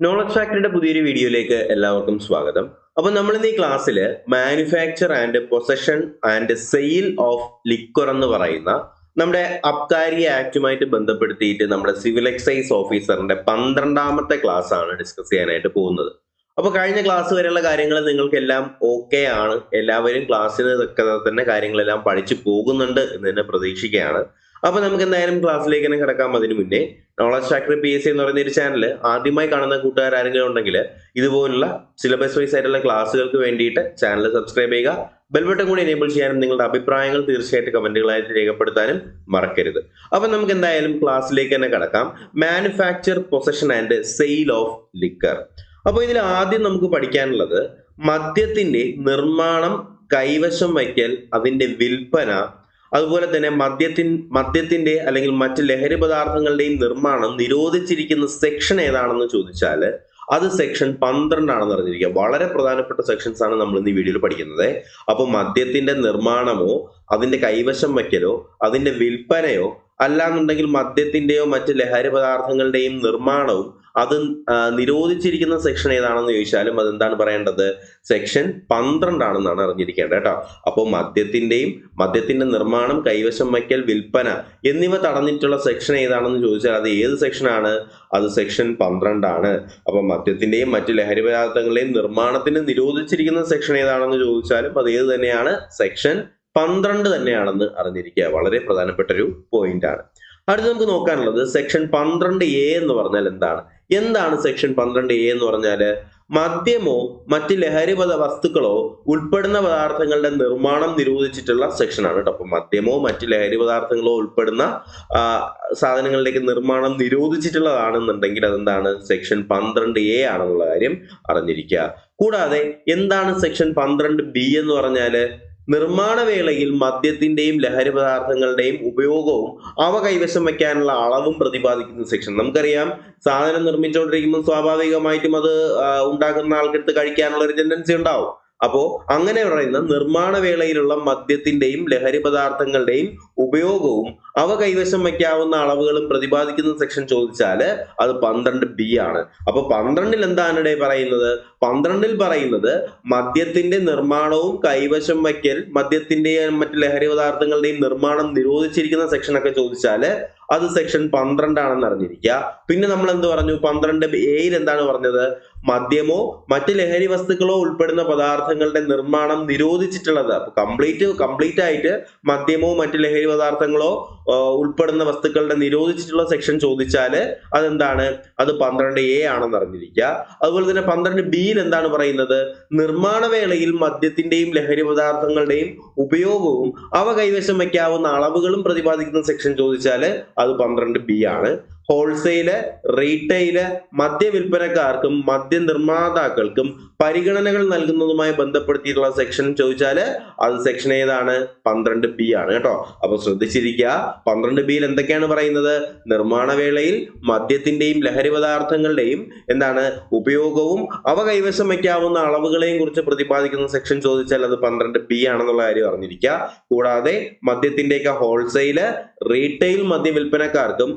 Knowledge ഫാക്ടറിയുടെ പുതിയൊരു വീഡിയോയിലേക്ക് എല്ലാവർക്കും സ്വാഗതം. അപ്പോൾ നമ്മൾ ഇന്ന് ഈ ക്ലാസ്സിൽ manufacture and possession and sale of liquor എന്ന് പറയുന്ന നമ്മുടെ അബ്കാരി ആക്ടുമായിട്ട് ബന്ധപ്പെടുത്തിയിട്ട് നമ്മുടെ സിവിൽ എക്സൈസ് ഓഫീസറിന്റെ 12ാമത്തെ ക്ലാസ് ആണ് ഡിസ്കസ് ചെയ്യാനായിട്ട് പോകുന്നത്. അപ്പോൾ കഴിഞ്ഞ ക്ലാസ് വരെയുള്ള കാര്യങ്ങൾ നിങ്ങൾക്കെല്ലാം ഓക്കെ ആണ്, എല്ലാവരും ക്ലാസ്സിന് തന്നെ കാര്യങ്ങളെല്ലാം പഠിച്ചു പോകുന്നുണ്ട് എന്ന് തന്നെ പ്രതീക്ഷിക്കുകയാണ്. അപ്പൊ നമുക്ക് എന്തായാലും ക്ലാസ്സിലേക്ക് തന്നെ കിടക്കാം. അതിന് മുന്നേ നോളജ് ഫാക്ടറി PSC എന്ന് പറയുന്ന ഒരു ചാനൽ ആദ്യമായി കാണുന്ന കൂട്ടുകാർ ആരെങ്കിലും ഉണ്ടെങ്കിൽ ഇതുപോലുള്ള സിലബസ് വൈസ് ആയിട്ടുള്ള ക്ലാസ്സുകൾക്ക് വേണ്ടിയിട്ട് ചാനൽ സബ്സ്ക്രൈബ് ചെയ്യുക. ബെൽ ബട്ടൺ കൂടി എനേബിൾ ചെയ്യാനും നിങ്ങളുടെ അഭിപ്രായങ്ങൾ തീർച്ചയായിട്ടും കമന്റുകളായിട്ട് രേഖപ്പെടുത്താനും മറക്കരുത്. അപ്പൊ നമുക്ക് എന്തായാലും ക്ലാസ്സിലേക്ക് തന്നെ കിടക്കാം. Manufacture, possession and sale of liquor. അപ്പൊ ഇതിൽ ആദ്യം നമുക്ക് പഠിക്കാനുള്ളത് മദ്യത്തിന്റെ നിർമ്മാണം, കൈവശം വയ്ക്കൽ, അതിന്റെ വിൽപ്പന, അതുപോലെ തന്നെ മദ്യത്തിന്റെ അല്ലെങ്കിൽ മറ്റ് ലഹരി പദാർത്ഥങ്ങളുടെയും നിർമ്മാണം നിരോധിച്ചിരിക്കുന്ന സെക്ഷൻ ഏതാണെന്ന് ചോദിച്ചാൽ അത് സെക്ഷൻ 12 ആണെന്ന് അറിഞ്ഞിരിക്കുക. വളരെ പ്രധാനപ്പെട്ട സെക്ഷൻസ് ആണ് നമ്മൾ ഇന്ന് ഈ വീഡിയോയിൽ പഠിക്കുന്നത്. അപ്പൊ മദ്യത്തിന്റെ നിർമ്മാണമോ അതിന്റെ കൈവശം വയ്ക്കലോ അതിന്റെ വിൽപ്പനയോ അല്ലാന്നുണ്ടെങ്കിൽ മദ്യത്തിന്റെയോ മറ്റ് ലഹരി പദാർത്ഥങ്ങളുടെയും നിർമ്മാണവും അത് നിരോധിച്ചിരിക്കുന്ന സെക്ഷൻ ഏതാണെന്ന് ചോദിച്ചാലും അതെന്താണ് പറയേണ്ടത്? സെക്ഷൻ 12 ആണെന്നാണ് അറിഞ്ഞിരിക്കേണ്ടത് കേട്ടോ. അപ്പോൾ മദ്യത്തിന്റെ നിർമ്മാണം, കൈവശം വയ്ക്കൽ, വിൽപ്പന എന്നിവ തടഞ്ഞിട്ടുള്ള സെക്ഷൻ ഏതാണെന്ന് ചോദിച്ചാൽ അത് ഏത് സെക്ഷനാണ്? അത് സെക്ഷൻ 12 ആണ്. അപ്പൊ മദ്യത്തിന്റെയും മറ്റ് ലഹരി പദാർത്ഥങ്ങളുടെയും നിർമ്മാണത്തിന് നിരോധിച്ചിരിക്കുന്ന സെക്ഷൻ ഏതാണെന്ന് ചോദിച്ചാലും അത് ഏത് തന്നെയാണ്? സെക്ഷൻ 12 തന്നെയാണെന്ന് അറിഞ്ഞിരിക്കുക. വളരെ പ്രധാനപ്പെട്ട ഒരു പോയിന്റ് ആണ്. അടുത്ത് നമുക്ക് നോക്കാനുള്ളത് സെക്ഷൻ 12A എന്ന് പറഞ്ഞാൽ എന്താണ് സെക്ഷൻ 12A എന്ന് പറഞ്ഞാൽ? മദ്യമോ മറ്റ് ലഹരി വസ്തുക്കളോ ഉൾപ്പെടുന്ന പദാർത്ഥങ്ങളുടെ നിർമ്മാണം നിരോധിച്ചിട്ടുള്ള സെക്ഷനാണ് കേട്ടോ. അപ്പൊ മദ്യമോ മറ്റ് ലഹരി പദാർത്ഥങ്ങളോ ഉൾപ്പെടുന്ന സാധനങ്ങളിലേക്ക് നിർമ്മാണം നിരോധിച്ചിട്ടുള്ളതാണെന്നുണ്ടെങ്കിൽ അതെന്താണ്? സെക്ഷൻ 12A ആണെന്നുള്ള കാര്യം അറിഞ്ഞിരിക്കുക. കൂടാതെ എന്താണ് സെക്ഷൻ 12B എന്ന് പറഞ്ഞാല്? നിർമ്മാണ വേളയിൽ മദ്യത്തിന്റെയും ലഹരി പദാർത്ഥങ്ങളുടെയും ഉപയോഗവും അവ കൈവശം വയ്ക്കാനുള്ള അളവും പ്രതിപാദിക്കുന്ന സെക്ഷൻ. നമുക്കറിയാം, സാധനം നിർമ്മിച്ചുകൊണ്ടിരിക്കുമ്പോൾ സ്വാഭാവികമായിട്ടും അത് ഉണ്ടാക്കുന്ന ആൾക്കെടുത്ത് കഴിക്കാനുള്ള ഒരു ടെൻഡൻസി ഉണ്ടാവും. അപ്പോ അങ്ങനെ പറയുന്ന നിർമ്മാണ വേളയിലുള്ള മദ്യത്തിന്റെയും ലഹരി പദാർത്ഥങ്ങളുടെയും ഉപയോഗവും അവ കൈവശം വയ്ക്കാവുന്ന അളവുകളും പ്രതിപാദിക്കുന്ന സെക്ഷൻ ചോദിച്ചാൽ അത് 12B ആണ്. അപ്പൊ 12ൽ എന്താണ് പറയുന്നത്? 12ൽ പറയുന്നത് മദ്യത്തിന്റെ നിർമ്മാണവും കൈവശം വയ്ക്കൽ, മദ്യത്തിന്റെയും മറ്റ് ലഹരി പദാർത്ഥങ്ങളുടെയും നിർമ്മാണം നിരോധിച്ചിരിക്കുന്ന സെക്ഷൻ ഒക്കെ ചോദിച്ചാൽ അത് സെക്ഷൻ 12 ആണെന്ന് അറിഞ്ഞിരിക്കുക. പിന്നെ നമ്മൾ എന്ത് പറഞ്ഞു? 12A എന്താണ് പറഞ്ഞത്? മദ്യമോ മറ്റ് ലഹരി വസ്തുക്കളോ ഉൾപ്പെടുന്ന പദാർത്ഥങ്ങളുടെ നിർമ്മാണം നിരോധിച്ചിട്ടുള്ളത്. അപ്പൊ കംപ്ലീറ്റ് ആയിട്ട് മദ്യമോ മറ്റ് ലഹരി പദാർത്ഥങ്ങളോ ഉൾപ്പെടുന്ന വസ്തുക്കളുടെ നിരോധിച്ചിട്ടുള്ള സെക്ഷൻ ചോദിച്ചാൽ അതെന്താണ്? അത് 12A ആണെന്ന് അറിഞ്ഞിരിക്കുക. അതുപോലെ തന്നെ 12Bയിൽ എന്താണ് പറയുന്നത്? നിർമ്മാണ വേളയിൽ മദ്യത്തിന്റെയും ലഹരി പദാർത്ഥങ്ങളുടെയും ഉപയോഗവും അവ കൈവശം വയ്ക്കാവുന്ന അളവുകളും പ്രതിപാദിക്കുന്ന സെക്ഷൻ ചോദിച്ചാൽ അത് 12B ആണ്. ഹോൾസെയില്, റീറ്റെയില്, മദ്യവിൽപ്പനക്കാർക്കും മദ്യനിർമ്മാതാക്കൾക്കും പരിഗണനകൾ നൽകുന്നതുമായി ബന്ധപ്പെടുത്തിയിട്ടുള്ള സെക്ഷൻ ചോദിച്ചാൽ അത് സെക്ഷൻ ഏതാണ്? 12B ആണ് കേട്ടോ. അപ്പൊ ശ്രദ്ധിച്ചിരിക്കുക. 12Bയിൽ എന്തൊക്കെയാണ് പറയുന്നത്? നിർമ്മാണ വേളയിൽ മദ്യത്തിന്റെയും ലഹരി പദാർത്ഥങ്ങളുടെയും ഉപയോഗവും അവ കൈവശം വയ്ക്കാവുന്ന അളവുകളെയും കുറിച്ച് പ്രതിപാദിക്കുന്ന സെക്ഷൻ ചോദിച്ചാൽ അത് 12B ആണെന്നുള്ള കാര്യം അറിഞ്ഞിരിക്കുക. കൂടാതെ മദ്യത്തിന്റെയൊക്കെ ഹോൾസെയില്, റീറ്റെയിൽ മദ്യവിൽപ്പനക്കാർക്കും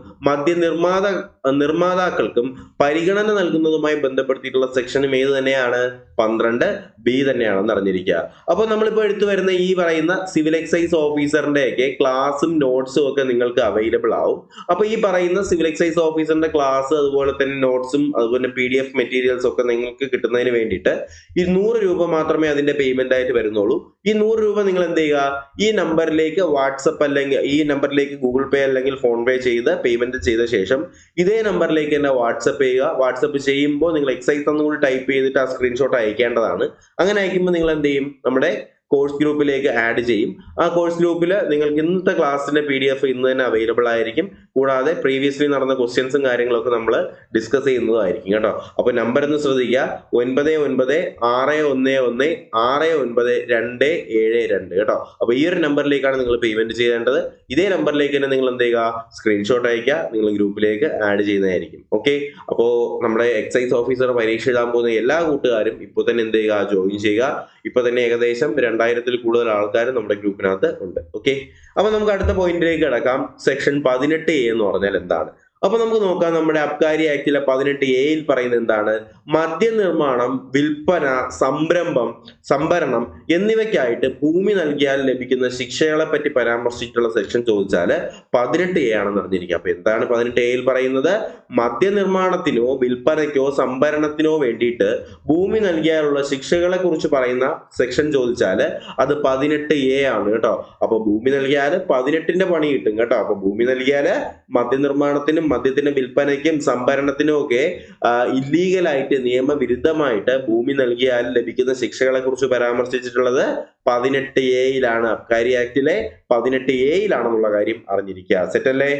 നിർമ്മാതാക്കൾക്കും പരിഗണന നൽകുന്നതുമായി ബന്ധപ്പെടുത്തിയിട്ടുള്ള സെക്ഷനും ഏത് തന്നെയാണ്? 12B തന്നെയാണെന്ന് അറിഞ്ഞിരിക്കുക. അപ്പോൾ നമ്മളിപ്പോ എടുത്തു വരുന്ന ഈ പറയുന്ന സിവിൽ എക്സൈസ് ഓഫീസറിന്റെ ഒക്കെ ക്ലാസും നോട്ട്സും ഒക്കെ നിങ്ങൾക്ക് അവൈലബിൾ ആവും. അപ്പൊ ഈ പറയുന്ന സിവിൽ എക്സൈസ് ഓഫീസറിന്റെ ക്ലാസ്, അതുപോലെ തന്നെ നോട്ട്സും അതുപോലെ PDF മെറ്റീരിയൽസ് ഒക്കെ നിങ്ങൾക്ക് കിട്ടുന്നതിന് വേണ്ടിയിട്ട് 100 രൂപ മാത്രമേ അതിന്റെ പേയ്മെന്റ് ആയിട്ട് വരുന്നുള്ളൂ. ഈ 100 രൂപ നിങ്ങൾ എന്ത് ചെയ്യുക? ഈ നമ്പറിലേക്ക് വാട്സപ്പ് അല്ലെങ്കിൽ ഈ നമ്പറിലേക്ക് ഗൂഗിൾ പേ അല്ലെങ്കിൽ ഫോൺ പേ ചെയ്ത് പേയ്മെന്റ് ചെയ്ത ശേഷം ഇതേ നമ്പറിലേക്ക് തന്നെ വാട്സപ്പ് ചെയ്യുക. വാട്സപ്പ് ചെയ്യുമ്പോൾ നിങ്ങൾ എക്സൈസ് ഒന്നുകൂടി ടൈപ്പ് ചെയ്തിട്ട് ആ സ്ക്രീൻഷോട്ട് അയക്കേണ്ടതാണ്. അങ്ങനെ അയക്കുമ്പോൾ നിങ്ങൾ എന്ത് ചെയ്യും? നമ്മുടെ കോഴ്സ് ഗ്രൂപ്പിലേക്ക് ആഡ് ചെയ്യും. ആ കോഴ്സ് ഗ്രൂപ്പിൽ നിങ്ങൾക്ക് ഇന്നത്തെ ക്ലാസ്സിന്റെ PDF ഇന്ന് തന്നെ അവൈലബിൾ ആയിരിക്കും. കൂടാതെ പ്രീവിയസ്ലി നടന്ന ക്വസ്റ്റ്യൻസും കാര്യങ്ങളൊക്കെ നമ്മൾ ഡിസ്കസ് ചെയ്യുന്നതായിരിക്കും കേട്ടോ. അപ്പൊ നമ്പർ ഒന്ന് ശ്രദ്ധിക്കുക: 9961616972 കേട്ടോ. അപ്പൊ ഈ ഒരു നമ്പറിലേക്കാണ് നിങ്ങൾ പേയ്മെന്റ് ചെയ്യേണ്ടത്. ഇതേ നമ്പറിലേക്ക് തന്നെ നിങ്ങൾ എന്ത് ചെയ്യുക? സ്ക്രീൻഷോട്ട് അയക്കുക, നിങ്ങൾ ഗ്രൂപ്പിലേക്ക് ആഡ് ചെയ്യുന്നതായിരിക്കും. ഓക്കെ. അപ്പോ നമ്മുടെ എക്സൈസ് ഓഫീസർ പരീക്ഷ എഴുതാൻ പോകുന്ന എല്ലാ കൂട്ടുകാരും ഇപ്പോൾ തന്നെ എന്ത് ചെയ്യുക? ജോയിൻ ചെയ്യുക. ഇപ്പൊ തന്നെ ഏകദേശം 2000-ൽ കൂടുതൽ ആൾക്കാർ നമ്മുടെ ഗ്രൂപ്പിനകത്ത് ഉണ്ട്. ഓക്കെ. അപ്പൊ നമുക്ക് അടുത്ത പോയിന്റിലേക്ക് കിടക്കാം. സെക്ഷൻ 18A എന്ന് പറഞ്ഞാൽ എന്താണ്? അപ്പൊ നമുക്ക് നോക്കാം നമ്മുടെ അബ്കാരി ആക്ടിലെ 18A പറയുന്നത് എന്താണ്? മദ്യനിർമ്മാണം, വിൽപ്പന, സംഭരണം എന്നിവയ്ക്കായിട്ട് ഭൂമി നൽകിയാൽ ലഭിക്കുന്ന ശിക്ഷകളെ പറ്റി പരാമർശിച്ചിട്ടുള്ള സെക്ഷൻ ചോദിച്ചാൽ 18A ആണെന്ന് അറിഞ്ഞിരിക്കുക. അപ്പൊ എന്താണ് 18A പറയുന്നത്? മദ്യനിർമ്മാണത്തിനോ വിൽപ്പനയ്ക്കോ സംഭരണത്തിനോ വേണ്ടിയിട്ട് ഭൂമി നൽകിയാലുള്ള ശിക്ഷകളെ കുറിച്ച് പറയുന്ന സെക്ഷൻ ചോദിച്ചാൽ അത് 18A ആണ് കേട്ടോ. അപ്പൊ ഭൂമി നൽകിയാൽ 18ന്റെ പണി കിട്ടും കേട്ടോ. അപ്പൊ ഭൂമി നൽകിയാൽ മദ്യനിർമ്മാണത്തിനും മദ്യത്തിന്റെ വിൽപ്പനയ്ക്കും സംഭരണത്തിനും ഒക്കെ ഇല്ലീഗലായിട്ട് നിയമവിരുദ്ധമായിട്ട് ഭൂമി നൽകിയാൽ ലഭിക്കുന്ന ശിക്ഷകളെ കുറിച്ച് പരാമർശിച്ചിട്ടുള്ളത് 18A അബ്കാരി ആക്ടിലെ 18A കാര്യം അറിഞ്ഞിരിക്കുക. സെറ്റല്ലേ?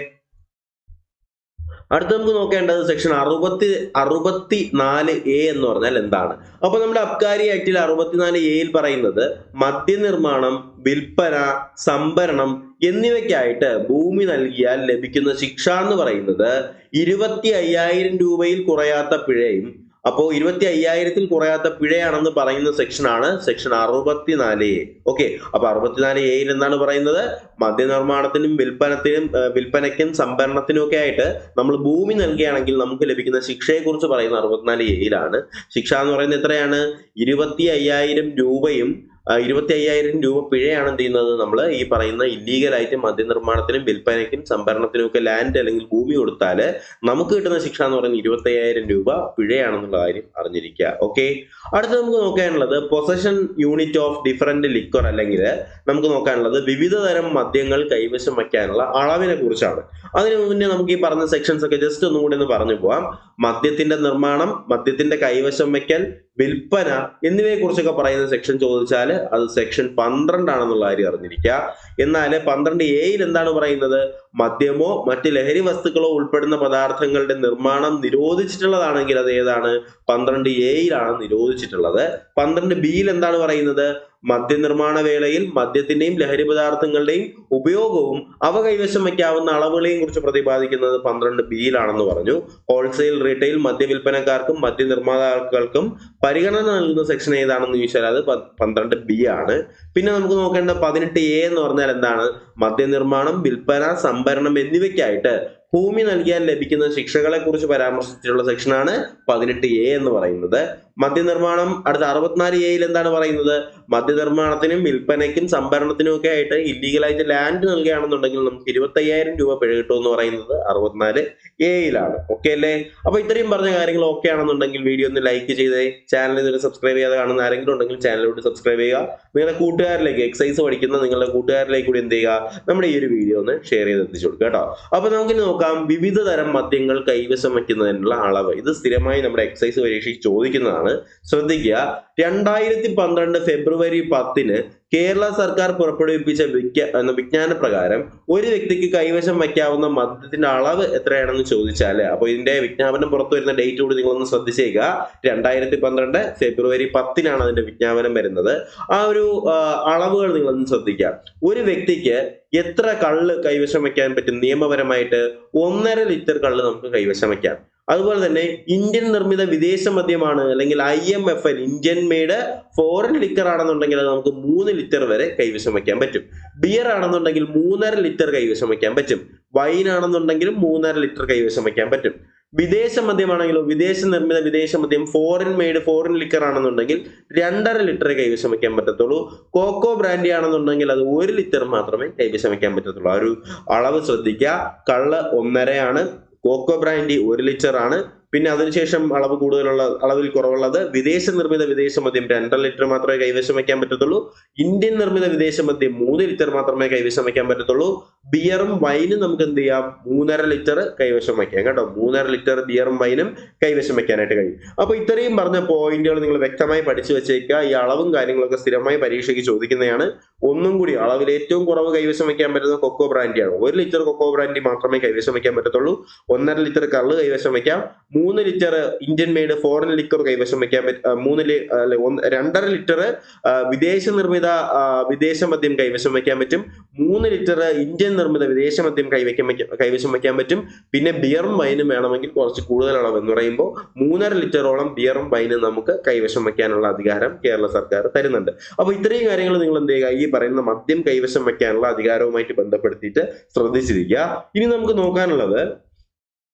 അടുത്ത നമുക്ക് നോക്കേണ്ടത് സെക്ഷൻ 64A എന്ന് പറഞ്ഞാൽ എന്താണ്? അപ്പൊ നമ്മുടെ അബ്കാരി ആക്ടിൽ 64A പറയുന്നത് മദ്യനിർമ്മാണം, വിൽപ്പന, സംഭരണം എന്നിവയ്ക്കായിട്ട് ഭൂമി നൽകിയാൽ ലഭിക്കുന്ന ശിക്ഷ എന്ന് പറയുന്നത് 25,000 രൂപയിൽ കുറയാത്ത പിഴയും, അപ്പോ 25,000 കുറയാത്ത പിഴയാണെന്ന് പറയുന്ന സെക്ഷനാണ് സെക്ഷൻ 64A. ഓക്കെ, അപ്പൊ 64A എന്താണ് പറയുന്നത്? മദ്യനിർമ്മാണത്തിനും വിൽപ്പനയ്ക്കും സംഭരണത്തിനും ഒക്കെ ആയിട്ട് നമ്മൾ ഭൂമി നൽകുകയാണെങ്കിൽ നമുക്ക് ലഭിക്കുന്ന ശിക്ഷയെ കുറിച്ച് പറയുന്ന 64A. ശിക്ഷ എന്ന് പറയുന്നത് എത്രയാണ്? 25,000 രൂപയും 25,000 രൂപ പിഴയാണ് എന്ത് ചെയ്യുന്നത്? നമ്മൾ ഈ പറയുന്ന ഇല്ലീഗലായിട്ട് മദ്യനിർമ്മാണത്തിനും വിൽപ്പനയ്ക്കും സംഭരണത്തിനും ഒക്കെ ലാൻഡ് അല്ലെങ്കിൽ ഭൂമി കൊടുത്താൽ നമുക്ക് കിട്ടുന്ന ശിക്ഷ എന്ന് പറയുന്നത് 25,000 രൂപ പിഴയാണെന്നുള്ള കാര്യം അറിഞ്ഞിരിക്കുക. ഓക്കെ, അടുത്ത് നമുക്ക് നോക്കാനുള്ളത് possession unit of different liquor, അല്ലെങ്കിൽ നമുക്ക് നോക്കാനുള്ളത് വിവിധ തരം മദ്യങ്ങൾ കൈവശം വയ്ക്കാനുള്ള അളവിനെ കുറിച്ചാണ്. അതിനു മുന്നേ നമുക്ക് ഈ പറഞ്ഞ സെക്ഷൻസ് ഒക്കെ ജസ്റ്റ് ഒന്നും കൂടി ഒന്ന് പറഞ്ഞു പോവാം. മദ്യത്തിന്റെ നിർമ്മാണം, മദ്യത്തിന്റെ കൈവശം വയ്ക്കൽ, വിൽപ്പന എന്നിവയെ കുറിച്ചൊക്കെ പറയുന്ന സെക്ഷൻ ചോദിച്ചാൽ അത് സെക്ഷൻ 12 ആണെന്നുള്ള കാര്യം അറിഞ്ഞിരിക്കുക. എന്നാൽ 12A എന്താണ് പറയുന്നത്? മദ്യമോ മറ്റ് ലഹരി വസ്തുക്കളോ ഉൾപ്പെടുന്ന പദാർത്ഥങ്ങളുടെ നിർമ്മാണം നിരോധിച്ചിട്ടുള്ളതാണെങ്കിൽ അത് ഏതാണ്? 12A നിരോധിച്ചിട്ടുള്ളത്. 12B എന്താണ് പറയുന്നത്? മദ്യനിർമ്മാണ വേളയിൽ മദ്യത്തിന്റെയും ലഹരി പദാർത്ഥങ്ങളുടെയും ഉപയോഗവും അവ കൈവശം വയ്ക്കാവുന്ന അളവുകളെയും കുറിച്ച് പ്രതിപാദിക്കുന്നത് 12B പറഞ്ഞു. ഹോൾസെയിൽ, റീറ്റെയിൽ മദ്യവിൽപ്പനക്കാർക്കും മദ്യനിർമ്മാതാക്കൾക്കും പരിഗണന നൽകുന്ന സെക്ഷൻ ഏതാണെന്ന് ചോദിച്ചാൽ അത് 12B ആണ്. പിന്നെ നമുക്ക് നോക്കേണ്ട 18A എന്ന് പറഞ്ഞാൽ എന്താണ്? മദ്യനിർമ്മാണം, വിൽപ്പന, സംഭരണം എന്നിവയ്ക്കായിട്ട് ഭൂമി നൽകിയാൽ ലഭിക്കുന്ന ശിക്ഷകളെ കുറിച്ച് പരാമർശിച്ചിട്ടുള്ള സെക്ഷനാണ് 18A എന്ന് പറയുന്നത്. മദ്യനിർമ്മാണം അടുത്ത 64A എന്താണ് പറയുന്നത്? മദ്യനിർമ്മാണത്തിനും വിൽപ്പനയ്ക്കും സംഭരണത്തിനും ഒക്കെ ആയിട്ട് ഇല്ലീഗലായിട്ട് ലാൻഡ് നൽകുകയാണെന്നുണ്ടെങ്കിൽ നമുക്ക് 25,000 രൂപ പിഴ കിട്ടുമെന്ന് പറയുന്നത് 64A. ഓക്കെ അല്ലേ? അപ്പൊ ഇത്രയും പറഞ്ഞ കാര്യങ്ങൾ ഓക്കെ ആണെന്നുണ്ടെങ്കിൽ വീഡിയോ ഒന്ന് ലൈക്ക് ചെയ്തേ. ചാനൽ ഇതുവരെ സബ്സ്ക്രൈബ് ചെയ്യാതെ കാണുന്ന ആരെങ്കിലും ഉണ്ടെങ്കിൽ ചാനലിലോട്ട് സബ്സ്ക്രൈബ് ചെയ്യുക. നിങ്ങളുടെ കൂട്ടുകാരിലേക്ക്, എക്സൈസ് പഠിക്കുന്ന നിങ്ങളുടെ കൂട്ടുകാരിലേക്ക് കൂടി എന്ത് ചെയ്യുക? നമ്മുടെ ഈ ഒരു വീഡിയോ ഒന്ന് ഷെയർ ചെയ്ത് എത്തിച്ചു കൊടുക്കുക കേട്ടോ. അപ്പൊ നമുക്ക് നോക്കാം വിവിധ തരം മദ്യങ്ങൾ കൈവശം വയ്ക്കുന്നതിനുള്ള അളവ്. ഇത് സ്ഥിരമായി നമ്മുടെ എക്സൈസ് പരീക്ഷയ്ക്ക് ചോദിക്കുന്നതാണ്. ശ്രദ്ധിക്കുക, 2012 ഫെബ്രുവരി 10 കേരള സർക്കാർ പുറപ്പെടുവിപ്പിച്ച വിജ്ഞാന പ്രകാരം ഒരു വ്യക്തിക്ക് കൈവശം വയ്ക്കാവുന്ന മദ്യത്തിന്റെ അളവ് എത്രയാണെന്ന് ചോദിച്ചാല്, അപ്പൊ ഇതിന്റെ വിജ്ഞാപനം പുറത്തു വരുന്ന ഡേറ്റ് കൂടി നിങ്ങളൊന്ന് ശ്രദ്ധിച്ചേക്കുക. 2012 ഫെബ്രുവരി 10 അതിന്റെ വിജ്ഞാപനം വരുന്നത്. ആ ഒരു അളവുകൾ നിങ്ങളൊന്ന് ശ്രദ്ധിക്കുക. ഒരു വ്യക്തിക്ക് എത്ര കള്ള് കൈവശം വയ്ക്കാൻ പറ്റും? നിയമപരമായിട്ട് 1.5 ലിറ്റർ കള്ള് നമുക്ക് കൈവശം വയ്ക്കാം. അതുപോലെ തന്നെ ഇന്ത്യൻ നിർമ്മിത വിദേശ മദ്യമാണ് അല്ലെങ്കിൽ IMFL Indian made foreign liquor ആണെന്നുണ്ടെങ്കിൽ അത് നമുക്ക് 3 ലിറ്റർ വരെ കൈവശം വയ്ക്കാൻ പറ്റും. ബിയർ ആണെന്നുണ്ടെങ്കിൽ 3.5 ലിറ്റർ കൈവശം വയ്ക്കാൻ പറ്റും. വൈൻ ആണെന്നുണ്ടെങ്കിലും 3.5 ലിറ്റർ കൈവശം വയ്ക്കാൻ പറ്റും. വിദേശ മദ്യമാണെങ്കിലോ വിദേശ നിർമ്മിത വിദേശ മദ്യം ഫോറിൻ മെയ്ഡ് ഫോറിൻ ലിക്കർ ആണെന്നുണ്ടെങ്കിൽ 2.5 ലിറ്റർ കൈവശം വയ്ക്കാൻ പറ്റത്തുള്ളൂ. കോക്കോ ബ്രാൻഡി ആണെന്നുണ്ടെങ്കിൽ അത് 1 ലിറ്റർ മാത്രമേ കൈവശം വയ്ക്കാൻ പറ്റത്തുള്ളൂ. ആ ഒരു അളവ് ശ്രദ്ധിക്കുക. കള്ള് 1.5 ആണ്, കോക്കോ ബ്രാൻഡി 1 ലിറ്റർ ആണ്. പിന്നെ അതിനുശേഷം അളവിൽ കുറവുള്ളത് വിദേശ നിർമ്മിത വിദേശ മദ്യം 2.5 ലിറ്റർ മാത്രമേ കൈവശം വയ്ക്കാൻ പറ്റത്തുള്ളൂ. ഇന്ത്യൻ നിർമ്മിത വിദേശ മദ്യം 3 ലിറ്റർ മാത്രമേ കൈവശം വയ്ക്കാൻ പറ്റത്തുള്ളൂ. ബിയറും വൈനും നമുക്ക് എന്ത് ചെയ്യാം? 3.5 ലിറ്റർ കൈവശം വയ്ക്കാം കേട്ടോ. 3.5 ലിറ്റർ ബിയറും വൈനും കൈവശം വയ്ക്കാനായിട്ട് കഴിയും. അപ്പൊ ഇത്രയും പറഞ്ഞ പോയിന്റുകൾ നിങ്ങൾ വ്യക്തമായി പഠിച്ചു വെച്ചേക്കുക. ഈ അളവും കാര്യങ്ങളൊക്കെ സ്ഥിരമായി പരീക്ഷയ്ക്ക് ചോദിക്കുന്നതാണ്. ഒന്നും കൂടി, അളവിൽ ഏറ്റവും കുറവ് കൈവശം വയ്ക്കാൻ പറ്റുന്ന കൊക്കോ ബ്രാൻഡിയാണ്. 1 ലിറ്റർ കൊക്കോ ബ്രാൻഡി മാത്രമേ കൈവശം വയ്ക്കാൻ പറ്റത്തുള്ളൂ. 1.5 ലിറ്റർ കള്ള് കൈവശം വയ്ക്കാം. 3 litre Indian made foreign liquor കൈവശം വയ്ക്കാൻ പറ്റും. 2.5 ലിറ്റർ വിദേശ നിർമ്മിത വിദേശ മദ്യം കൈവശം വയ്ക്കാൻ പറ്റും. 3 ലിറ്റർ ഇന്ത്യൻ നിർമ്മിത വിദേശ മദ്യം കൈവശം വയ്ക്കാൻ പറ്റും. പിന്നെ ബിയറും വൈനും വേണമെങ്കിൽ കുറച്ച് കൂടുതൽ അളവ് എന്ന് പറയുമ്പോൾ 3.5 ലിറ്ററോളം ബിയറും വൈനും നമുക്ക് കൈവശം വയ്ക്കാനുള്ള അധികാരം കേരള സർക്കാർ തരുന്നുണ്ട്. അപ്പൊ ഇത്രയും കാര്യങ്ങൾ നിങ്ങൾ എന്ത് ചെയ്യുക? ഈ പറയുന്ന മദ്യം കൈവശം വയ്ക്കാനുള്ള അധികാരവുമായിട്ട് ബന്ധപ്പെടുത്തിയിട്ട് ശ്രദ്ധിച്ചിരിക്കുക. ഇനി നമുക്ക് നോക്കാനുള്ളത്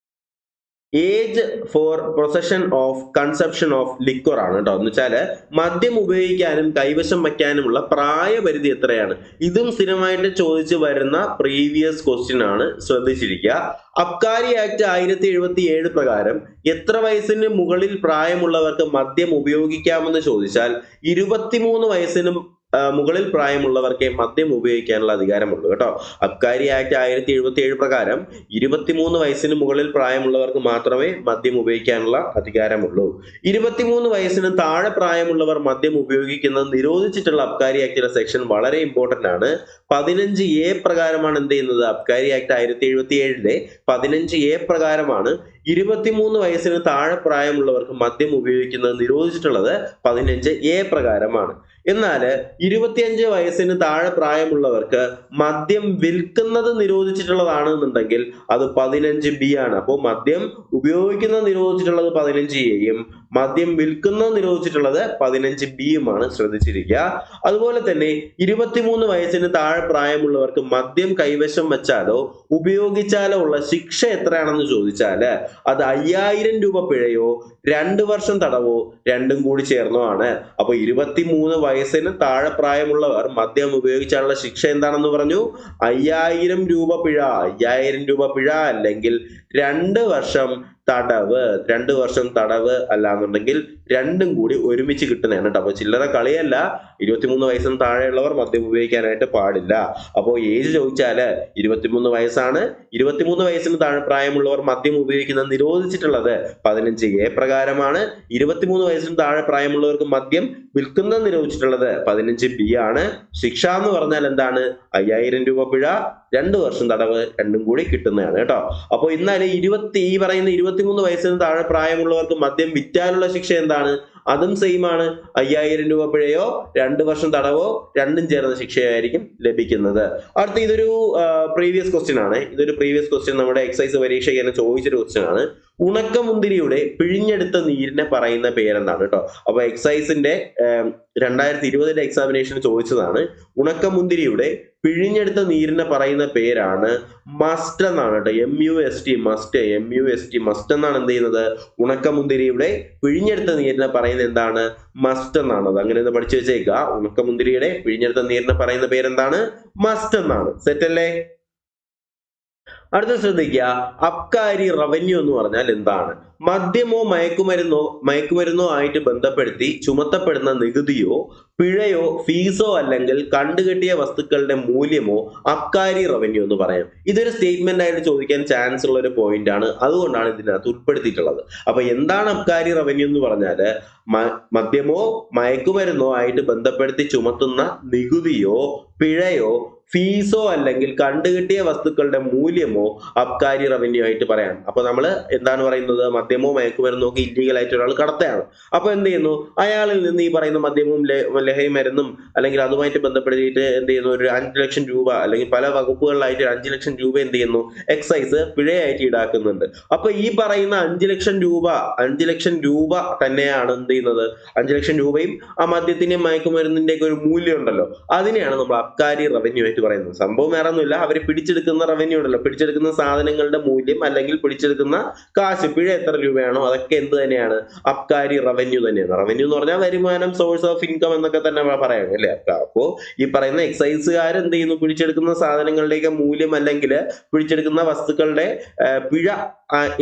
age for possession of conception of liquor ആണ് കേട്ടോ. എന്ന് വെച്ചാല് മദ്യം ഉപയോഗിക്കാനും കൈവശം വയ്ക്കാനുമുള്ള പ്രായപരിധി എത്രയാണ്? ഇതും സ്ഥിരമായിട്ട് ചോദിച്ചു വരുന്ന പ്രീവിയസ് ക്വസ്റ്റ്യൻ ആണ്, ശ്രദ്ധിച്ചിരിക്കുക. അബ്കാരി ആക്ട് 1077 പ്രകാരം എത്ര വയസ്സിന് മുകളിൽ പ്രായമുള്ളവർക്ക് മദ്യം ഉപയോഗിക്കാമെന്ന് ചോദിച്ചാൽ 23 വയസ്സിനും മുകളിൽ പ്രായമുള്ളവർക്കേ മദ്യം ഉപയോഗിക്കാനുള്ള അധികാരമുള്ളൂ കേട്ടോ. അബ്കാരി ആക്ട് 1077 പ്രകാരം 23 വയസ്സിന് മുകളിൽ പ്രായമുള്ളവർക്ക് മാത്രമേ മദ്യം ഉപയോഗിക്കാനുള്ള അധികാരമുള്ളൂ. 23 വയസ്സിന് താഴെ പ്രായമുള്ളവർ മദ്യം ഉപയോഗിക്കുന്നത് നിരോധിച്ചിട്ടുള്ള അബ്കാരി ആക്ടിലെ സെക്ഷൻ വളരെ ഇമ്പോർട്ടന്റ് ആണ്. 15A പ്രകാരമാണ് എന്ത് ചെയ്യുന്നത്? അബ്കാരി ആക്ട് 1077 15A പ്രകാരമാണ് 23 വയസ്സിന് താഴെ പ്രായമുള്ളവർക്ക് മദ്യം ഉപയോഗിക്കുന്നത് നിരോധിച്ചിട്ടുള്ളത് 15A പ്രകാരമാണ്. എന്നാൽ 25 വയസ്സിന് താഴെ പ്രായമുള്ളവർക്ക് മദ്യം വിൽക്കുന്നത് നിരോധിച്ചിട്ടുള്ളതാണെന്നുണ്ടെങ്കിൽ അത് 15B ആണ്. അപ്പോൾ മദ്യം ഉപയോഗിക്കുന്നത് നിരോധിച്ചിട്ടുള്ളത് 15Aയും മദ്യം വിൽക്കുന്നത് നിരോധിച്ചിട്ടുള്ളത് 15Bയുമാണ്, ശ്രദ്ധിച്ചിരിക്കുക. അതുപോലെ തന്നെ 23 വയസ്സിന് താഴെ പ്രായമുള്ളവർക്ക് മദ്യം കൈവശം വെച്ചാലോ ഉപയോഗിച്ചാലോ ഉള്ള ശിക്ഷ എത്രയാണെന്ന് ചോദിച്ചാല് അത് 5000 രൂപ പിഴയോ 2 വർഷം തടവോ രണ്ടും കൂടി ചേർന്നോ ആണ്. അപ്പൊ 23 വയസ്സിന് താഴെ പ്രായമുള്ളവർ മദ്യം ഉപയോഗിച്ചാലുള്ള ശിക്ഷ എന്താണെന്ന് പറഞ്ഞു? 5000 രൂപ പിഴ. 5000 രൂപ പിഴ അല്ലെങ്കിൽ 2 വർഷം തടവ്. 2 വർഷം തടവ് അല്ലാന്നുണ്ടെങ്കിൽ രണ്ടും കൂടി ഒരുമിച്ച് കിട്ടുന്നതാണ് കേട്ടോ. അപ്പൊ ചില്ലറ കളിയല്ല. 23 വയസ്സിന് താഴെയുള്ളവർ മദ്യം ഉപയോഗിക്കാനായിട്ട് പാടില്ല. അപ്പോൾ ഏജ് ചോദിച്ചാല് 23 വയസ്സാണ്. 23 വയസ്സിന് താഴെ പ്രായമുള്ളവർ മദ്യം ഉപയോഗിക്കുന്നത് നിരോധിച്ചിട്ടുള്ളത് 15A പ്രകാരമാണ്. 23 വയസ്സിന് താഴെ പ്രായമുള്ളവർക്ക് മദ്യം വിൽക്കുന്നത് നിരോധിച്ചിട്ടുള്ളത് 15B ആണ്. ശിക്ഷ എന്ന് പറഞ്ഞാൽ എന്താണ്? 5000 രൂപ പിഴ, 2 വർഷം തടവ് രണ്ടും കൂടി കിട്ടുന്നതാണ് കേട്ടോ. അപ്പൊ ഇന്നാല് ഈ പറയുന്ന 23 വയസ്സിന് താഴെ പ്രായമുള്ളവർക്ക് മദ്യം വിറ്റാലുള്ള ശിക്ഷ എന്താണ്? അതും സെയിം ആണ്. 5000 രൂപ പിഴയോ 2 വർഷം തടവോ രണ്ടും ചേർന്ന ശിക്ഷയായിരിക്കും ലഭിക്കുന്നത്. അടുത്ത ഇതൊരു പ്രീവിയസ് ക്വസ്റ്റ്യൻ ആണ്. ഇതൊരു പ്രീവിയസ് ക്വസ്റ്റ്യൻ നമ്മുടെ എക്സൈസ് പരീക്ഷയ്ക്ക് തന്നെ ചോദിച്ചൊരു ക്വസ്റ്റ്യൻ ആണ്. ഉണക്കമുന്തിരിയുടെ പിഴിഞ്ഞെടുത്ത നീരിനെ പറയുന്ന പേരെന്താണ് കേട്ടോ. അപ്പൊ എക്സൈസിന്റെ 2020 എക്സാമിനേഷന് ചോദിച്ചതാണ്. ഉണക്കമുന്തിരിയുടെ പിഴിഞ്ഞെടുത്ത നീരിനെ പറയുന്ന പേരാണ് മസ്റ്റ് എന്നാണ് കേട്ടോ. MUST മസ്റ്റ് എന്നാണ് എന്ത് ചെയ്യുന്നത്? ഉണക്കമുന്തിരിയുടെ പിഴിഞ്ഞെടുത്ത നീരിനെ പറയുന്നത് എന്താണ്? മസ്റ്റ് എന്നാണ്. അത് അങ്ങനെ ഒന്ന് പഠിച്ചു വെച്ചേക്കുക. ഉണക്കമുന്തിരിയുടെ പിഴിഞ്ഞെടുത്ത നീരിനെ പറയുന്ന പേരെന്താണ്? മസ്റ്റ് എന്നാണ്. സെറ്റ് അല്ലേ? അടുത്ത ശ്രദ്ധിക്കുക, അബ്കാരി റവന്യൂ എന്ന് പറഞ്ഞാൽ എന്താണ്? മദ്യമോ മയക്കുമരുന്നോ ആയിട്ട് ബന്ധപ്പെടുത്തി ചുമത്തപ്പെടുന്ന നികുതിയോ പിഴയോ ഫീസോ അല്ലെങ്കിൽ കണ്ടുകെട്ടിയ വസ്തുക്കളുടെ മൂല്യമോ അബ്കാരി റവന്യൂ എന്ന് പറയാം. ഇതൊരു സ്റ്റേറ്റ്മെന്റ് ആയിട്ട് ചോദിക്കാൻ ചാൻസ് ഉള്ള ഒരു പോയിന്റ് ആണ്. അതുകൊണ്ടാണ് ഇതിനകത്ത് ഉൾപ്പെടുത്തിയിട്ടുള്ളത്. അപ്പൊ എന്താണ് അബ്കാരി റവന്യൂ എന്ന് പറഞ്ഞാല് മദ്യമോ മയക്കുമരുന്നോ ആയിട്ട് ബന്ധപ്പെടുത്തി ചുമത്തുന്ന നികുതിയോ പിഴയോ ഫീസോ അല്ലെങ്കിൽ കണ്ടുകെട്ടിയ വസ്തുക്കളുടെ മൂല്യമോ അബ്കാരി റവന്യൂ ആയിട്ട് പറയാം. അപ്പൊ നമ്മൾ എന്താണ് പറയുന്നത്? മദ്യമോ മയക്കുമരുന്നോ ഒക്കെ ഇല്ലീഗൽ ആയിട്ട് ഒരാൾ കടത്തയാണ്. അപ്പൊ എന്ത് ചെയ്യുന്നു? അയാളിൽ നിന്ന് ഈ പറയുന്ന മദ്യവും ലഹരി മരുന്നും അല്ലെങ്കിൽ അതുമായിട്ട് ബന്ധപ്പെടുത്തിയിട്ട് എന്ത് ചെയ്യുന്നു? ഒരു 5 ലക്ഷം രൂപ അല്ലെങ്കിൽ പല വകുപ്പുകളിലായിട്ട് 5 ലക്ഷം രൂപ എന്ത് ചെയ്യുന്നു? എക്സൈസ് പിഴയായിട്ട് ഈടാക്കുന്നുണ്ട്. അപ്പൊ ഈ പറയുന്ന 5 ലക്ഷം രൂപ തന്നെയാണ് എന്ത് ചെയ്യുന്നത്? 5 ലക്ഷം രൂപയും ആ മദ്യത്തിന്റെയും മയക്കുമരുന്നിന്റെ ഒക്കെ ഒരു മൂല്യം ഉണ്ടല്ലോ, അതിനെയാണ് നമ്മൾ അബ്കാരി റവന്യൂ ആയിട്ട് പറയുന്നത്. സംഭവം വേറെ ഒന്നുമില്ല. അവര് പിടിച്ചെടുക്കുന്ന റവന്യൂ ഉണ്ടല്ലോ, പിടിച്ചെടുക്കുന്ന സാധനങ്ങളുടെ മൂല്യം അല്ലെങ്കിൽ പിടിച്ചെടുക്കുന്ന കാശ്, പിഴ എത്ര രൂപയാണോ അതൊക്കെ എന്ത് തന്നെയാണ്? അബ്കാരി റവന്യൂ തന്നെയാണ്. റവന്യൂ എന്ന് പറഞ്ഞാൽ വരുമാനം, സോഴ്സ് ഓഫ് ഇൻകം എന്നൊക്കെ തന്നെ പറയാം അല്ലേ? അപ്പോ ഈ പറയുന്ന എക്സൈസുകാർ എന്ത് ചെയ്യുന്നു? പിടിച്ചെടുക്കുന്ന സാധനങ്ങളുടെയൊക്കെ മൂല്യം അല്ലെങ്കിൽ പിടിച്ചെടുക്കുന്ന വസ്തുക്കളുടെ പിഴ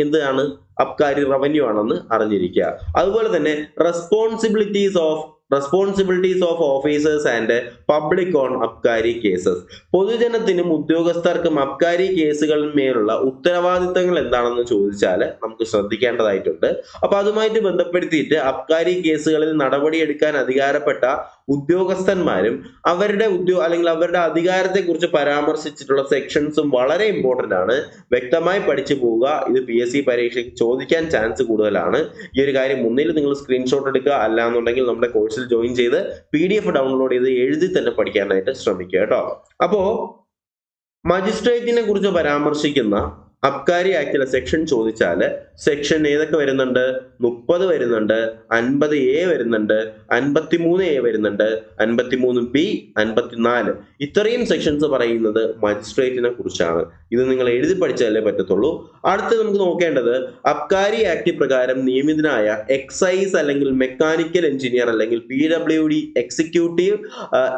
എന്താണ്? അബ്കാരി റവന്യൂ ആണെന്ന് അറിഞ്ഞിരിക്കുക. അതുപോലെ തന്നെ responsibilities of officers and public on abkari cases. പൊതുജനത്തിനും ഉദ്യോഗസ്ഥർക്കും അബ്കാരി കേസുകളിന്മേലുള്ള ഉത്തരവാദിത്തങ്ങൾ എന്താണെന്ന് ചോദിച്ചാൽ നമുക്ക് ശ്രദ്ധിക്കേണ്ടതായിട്ടുണ്ട്. അപ്പൊ അതുമായിട്ട് ബന്ധപ്പെടുത്തിയിട്ട് അബ്കാരി കേസുകളിൽ നടപടിയെടുക്കാൻ അധികാരപ്പെട്ട ഉദ്യോഗസ്ഥന്മാരും അവരുടെ അവരുടെ അധികാരത്തെ കുറിച്ച് പരാമർശിച്ചിട്ടുള്ള സെക്ഷൻസും വളരെ ഇമ്പോർട്ടന്റ് ആണ്. വ്യക്തമായി പഠിച്ചു പോവുക. ഇത് PSC പരീക്ഷയ്ക്ക് ചോദിക്കാൻ ചാൻസ് കൂടുതലാണ്. ഈ ഒരു കാര്യം മുന്നിൽ നിങ്ങൾ സ്ക്രീൻഷോട്ട് എടുക്കുക. അല്ലാന്നുണ്ടെങ്കിൽ നമ്മുടെ കോഴ്സിൽ ജോയിൻ ചെയ്ത് PDF ഡൗൺലോഡ് ചെയ്ത് എഴുതി തന്നെ പഠിക്കാനായിട്ട് ശ്രമിക്കുക കേട്ടോ. അപ്പോ മജിസ്ട്രേറ്റിനെ കുറിച്ച് പരാമർശിക്കുന്ന അബ്കാരി ആക്ടിലെ സെക്ഷൻ ചോദിച്ചാൽ സെക്ഷൻ ഏതൊക്കെ വരുന്നുണ്ട്? 30 വരുന്നുണ്ട്, 50A വരുന്നുണ്ട്, 53A വരുന്നുണ്ട്, 53B, 54. ഇത്രയും സെക്ഷൻസ് പറയുന്നത് മജിസ്ട്രേറ്റിനെ കുറിച്ചാണ്. ഇത് നിങ്ങൾ എഴുതി പഠിച്ചാലേ പറ്റത്തുള്ളൂ. അടുത്ത് നമുക്ക് നോക്കേണ്ടത് അബ്കാരി ആക്ട് പ്രകാരം നിയമിതനായ എക്സൈസ് അല്ലെങ്കിൽ മെക്കാനിക്കൽ എഞ്ചിനീയർ അല്ലെങ്കിൽ PWD എക്സിക്യൂട്ടീവ്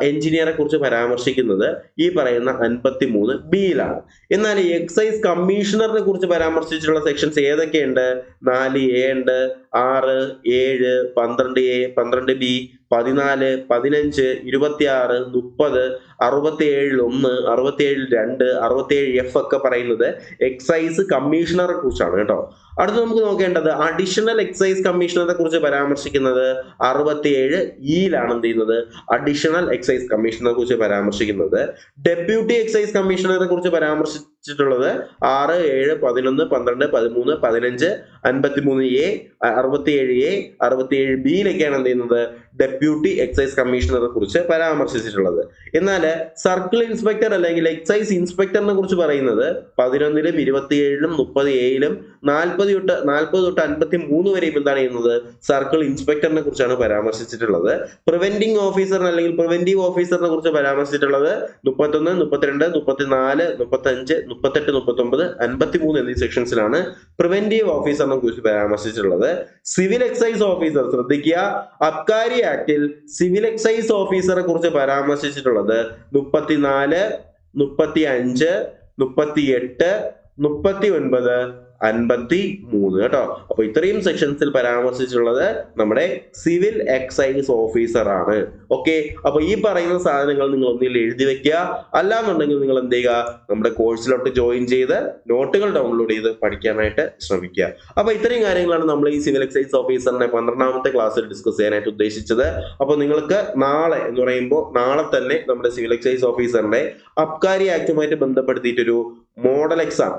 എഞ്ചിനീയറെ കുറിച്ച് പരാമർശിക്കുന്നത് ഈ പറയുന്ന 53B-യിലാണ്. എന്നാൽ ഈ എക്സൈസ് കമ്മീഷണറിനെ കുറിച്ച് പരാമർശിച്ചിട്ടുള്ള സെക്ഷൻസ് ഏതൊക്കെയുണ്ട്? 4A ഉണ്ട്, 6, 7, 12A, 12B, 14, 15, 26, 30, 67, 1, 67, 2, 67F ഒക്കെ പറയുന്നത് എക്സൈസ് കമ്മീഷണറെ കുറിച്ചാണ് കേട്ടോ. അടുത്ത് നമുക്ക് നോക്കേണ്ടത് അഡീഷണൽ എക്സൈസ് കമ്മീഷണറെ കുറിച്ച് പരാമർശിക്കുന്നത് 67E-യിലാണ് എന്ത് ചെയ്യുന്നത്? അഡീഷണൽ എക്സൈസ് കമ്മീഷണറെ കുറിച്ച് പരാമർശിക്കുന്നത്. ഡെപ്യൂട്ടി എക്സൈസ് കമ്മീഷണറെ കുറിച്ച് പരാമർശിച്ചിട്ടുള്ളത് 6, 7, 11, 12, 13, 15, 53A, 67A, 67B-യിലൊക്കെയാണ് എന്ത് ചെയ്യുന്നത്? ഡെപ്യൂട്ടി എക്സൈസ് കമ്മീഷണറെ കുറിച്ച് പരാമർശിച്ചിട്ടുള്ളത്. എന്നാൽ സർക്കിൾ ഇൻസ്പെക്ടർ അല്ലെങ്കിൽ എക്സൈസ് ഇൻസ്പെക്ടറിനെ കുറിച്ച് പറയുന്നത് 11-ലും 27-ലും 30A-ലും 40 തൊട്ട് 53 വരെയും എന്താണ് ചെയ്യുന്നത്? സർക്കിൾ ഇൻസ്പെക്ടറിനെ കുറിച്ചാണ് പരാമർശിച്ചിട്ടുള്ളത്. പ്രിവെന്റിംഗ് ഓഫീസറിനെ അല്ലെങ്കിൽ പ്രിവെന്റീവ് ഓഫീസറിനെ കുറിച്ച് പരാമർശിച്ചിട്ടുള്ളത് 31, 32, 34, 35, 38, 39, 53 എന്നീ സെക്ഷൻസിലാണ് പ്രിവെന്റീവ് ഓഫീസറിനെ കുറിച്ച് പരാമർശിച്ചിട്ടുള്ളത്. സിവിൽ എക്സൈസ് ഓഫീസർ, ശ്രദ്ധിക്കുക, അബ്കാരി ആക്ടിൽ സിവിൽ എക്സൈസ് ഓഫീസറെ കുറിച്ച് പരാമർശിച്ചിട്ടുള്ളത് 34, 35, 38, 39, 53 കേട്ടോ. അപ്പൊ ഇത്രയും സെക്ഷൻസിൽ പരാമർശിച്ചിട്ടുള്ളത് നമ്മുടെ സിവിൽ എക്സൈസ് ഓഫീസർ ആണ്. ഓക്കെ, അപ്പൊ ഈ പറയുന്ന സാധനങ്ങൾ നിങ്ങൾ ഒന്നിൽ എഴുതി വെക്കുക. അല്ലാന്നുണ്ടെങ്കിൽ നിങ്ങൾ എന്ത് ചെയ്യുക? നമ്മുടെ കോഴ്സിലോട്ട് ജോയിൻ ചെയ്ത് നോട്ടുകൾ ഡൗൺലോഡ് ചെയ്ത് പഠിക്കാനായിട്ട് ശ്രമിക്കുക. അപ്പൊ ഇത്രയും കാര്യങ്ങളാണ് നമ്മൾ ഈ സിവിൽ എക്സൈസ് ഓഫീസറിനെ 12ാമത്തെ ക്ലാസ്സിൽ ഡിസ്കസ് ചെയ്യാനായിട്ട് ഉദ്ദേശിച്ചത്. അപ്പൊ നിങ്ങൾക്ക് നാളെ എന്ന് പറയുമ്പോൾ നാളെ തന്നെ നമ്മുടെ സിവിൽ എക്സൈസ് ഓഫീസറിന്റെ അബ്കാരി ആക്ടുമായിട്ട് ബന്ധപ്പെടുത്തിയിട്ടൊരു മോഡൽ എക്സാം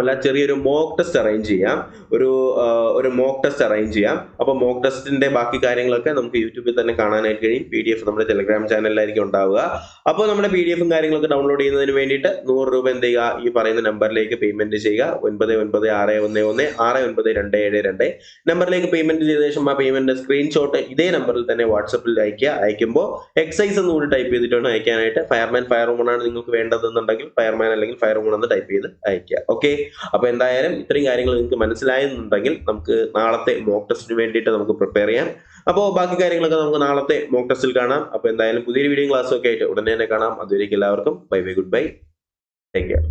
അല്ല, ചെറിയൊരു മോക്ക് ടെസ്റ്റ് അറേഞ്ച് ചെയ്യാം. ഒരു മോക്ക് ടെസ്റ്റ് അറേഞ്ച് ചെയ്യാം. അപ്പൊ മോക്ക് ടെസ്റ്റിന്റെ ബാക്കി കാര്യങ്ങളൊക്കെ നമുക്ക് യൂട്യൂബിൽ തന്നെ കാണാനായിട്ട് കഴിയും. PDF നമ്മുടെ ടെലിഗ്രാം ചാനലിലായിരിക്കും ഉണ്ടാവുക. അപ്പോൾ നമ്മുടെ PDF കാര്യങ്ങളൊക്കെ ഡൗൺലോഡ് ചെയ്യുന്നതിന് വേണ്ടിയിട്ട് 100 രൂപ എന്ത് ചെയ്യുക? ഈ പറയുന്ന നമ്പറിലേക്ക് പേയ്മെന്റ് ചെയ്യുക. 9961116922 നമ്പറിലേക്ക് പേയ്മെന്റ് ചെയ്ത ശേഷം ആ പേയ്മെന്റ് സ്ക്രീൻഷോട്ട് ഇതേ നമ്പറിൽ തന്നെ വാട്സപ്പിൽ അയക്കുക. അയക്കുമ്പോൾ എക്സൈസ് എന്നുകൂടി ടൈപ്പ് ചെയ്തിട്ടാണ് അയക്കാനായിട്ട്. ഫയർമാൻ, ഫയർവുമൺ ആണ് നിങ്ങൾക്ക് വേണ്ടതെന്നുണ്ടെങ്കിൽ ഫയർമാൻ അല്ലെങ്കിൽ ഫയർവുമൺ എന്ന് ടൈപ്പ് ചെയ്ത് അയക്കുക. ഓക്കെ, അപ്പൊ എന്തായാലും ഇത്രയും കാര്യങ്ങൾ നിങ്ങൾക്ക് മനസ്സിലായെന്നുണ്ടെങ്കിൽ നമുക്ക് നാളത്തെ മോക്ക് ടെസ്റ്റിന് വേണ്ടിയിട്ട് നമുക്ക് പ്രിപ്പയർ ചെയ്യാം. അപ്പോൾ ബാക്കി കാര്യങ്ങളൊക്കെ നമുക്ക് നാളത്തെ മോക്ക് ടെസ്റ്റിൽ കാണാം. അപ്പൊ എന്തായാലും പുതിയൊരു വീഡിയോ ക്ലാസ്സൊക്കെ ആയിട്ട് ഉടനെ തന്നെ കാണാം. അതുവരേക്കും എല്ലാവർക്കും bye bye, good bye, take care.